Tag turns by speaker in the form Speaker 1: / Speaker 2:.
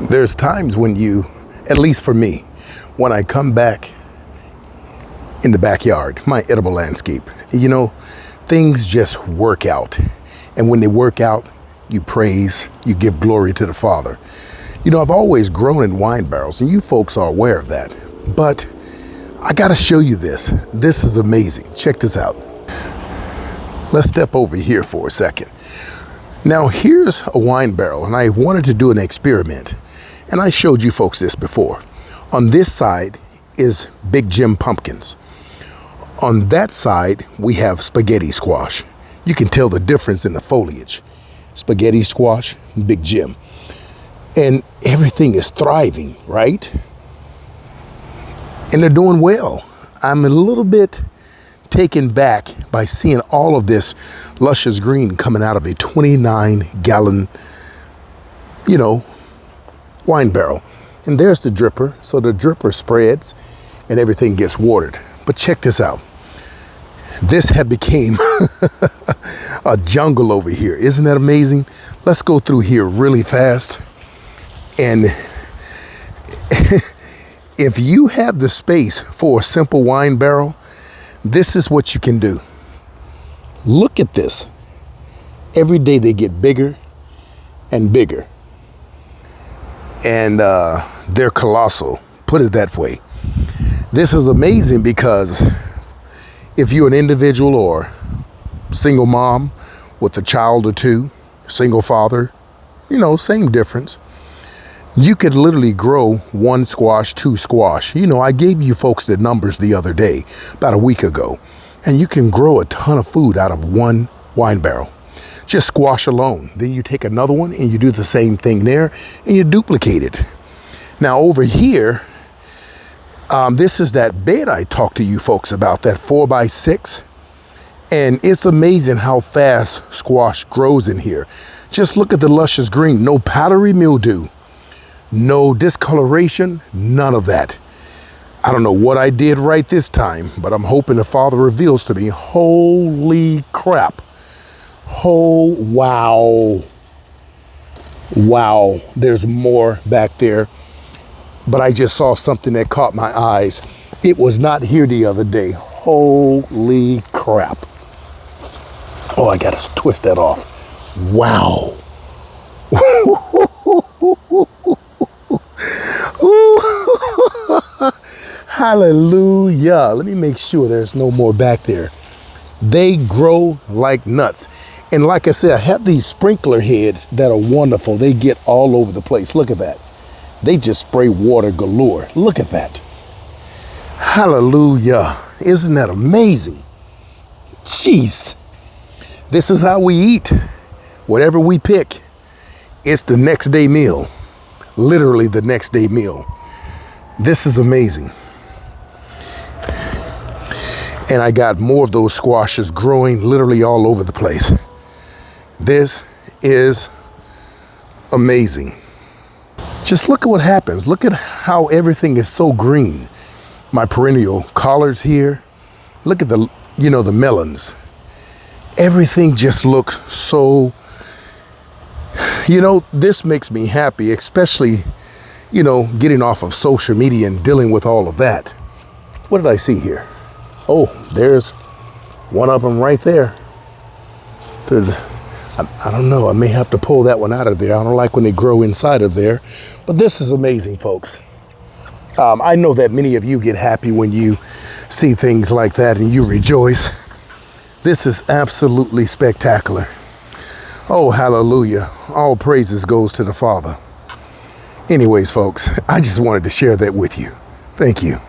Speaker 1: There's times when you, at least for me, when I come back in the backyard, my edible landscape, things just work out. And when they work out, you praise, you give glory to the Father. I've always grown in wine barrels, and you folks are aware of that. But I got to show you this. This is amazing. Check this out. Let's step over here for a second. Now, here's a wine barrel, and I wanted to do an experiment. And I showed you folks this before. On this side is Big Jim pumpkins. On that side, we have spaghetti squash. You can tell the difference in the foliage. Spaghetti squash, Big Jim. And everything is thriving, right? And they're doing well. I'm a little bit taken back by seeing all of this luscious green coming out of a 29-gallon, wine barrel. And there's the dripper. So the dripper spreads and everything gets watered. But check this out. This had became a jungle over here. Isn't that amazing? Let's go through here really fast. And if you have the space for a simple wine barrel, this is what you can do. Look at this. Every day they get bigger and bigger. And they're colossal, put it that way. This is amazing because if you're an individual or single mom with a child or two, single father, same difference. You could literally grow 1 squash, 2 squash. I gave you folks the numbers the other day, about a week ago. And you can grow a ton of food out of 1 wine barrel. Just squash alone. Then you take another one and you do the same thing there and you duplicate it. Now over here, this is that bed I talked to you folks about, that 4x6. And it's amazing how fast squash grows in here. Just look at the luscious green, no powdery mildew. No discoloration, none of that. I don't know what I did right this time, but I'm hoping the Father reveals to me. Holy crap. Oh, wow. Wow, there's more back there. But I just saw something that caught my eyes. It was not here the other day. Holy crap. Oh, I got to twist that off. Wow. Hallelujah. Let me make sure there's no more back there. They grow like nuts. And like I said, I have these sprinkler heads that are wonderful. They get all over the place. Look at that. They just spray water galore. Look at that. Hallelujah. Isn't that amazing? Jeez. This is how we eat. Whatever we pick, it's the next day meal. Literally the next day meal. This is amazing. And I got more of those squashes growing literally all over the place. This is amazing. Just look at what happens. Look at how everything is so green. My perennial collards here. Look at the, the melons. Everything just looks so, this makes me happy, especially, getting off of social media and dealing with all of that. What did I see here? Oh, there's one of them right there. I don't know. I may have to pull that one out of there. I don't like when they grow inside of there. But this is amazing, folks. I know that many of you get happy when you see things like that and you rejoice. This is absolutely spectacular. Oh, hallelujah. All praises goes to the Father. Anyways, folks, I just wanted to share that with you. Thank you.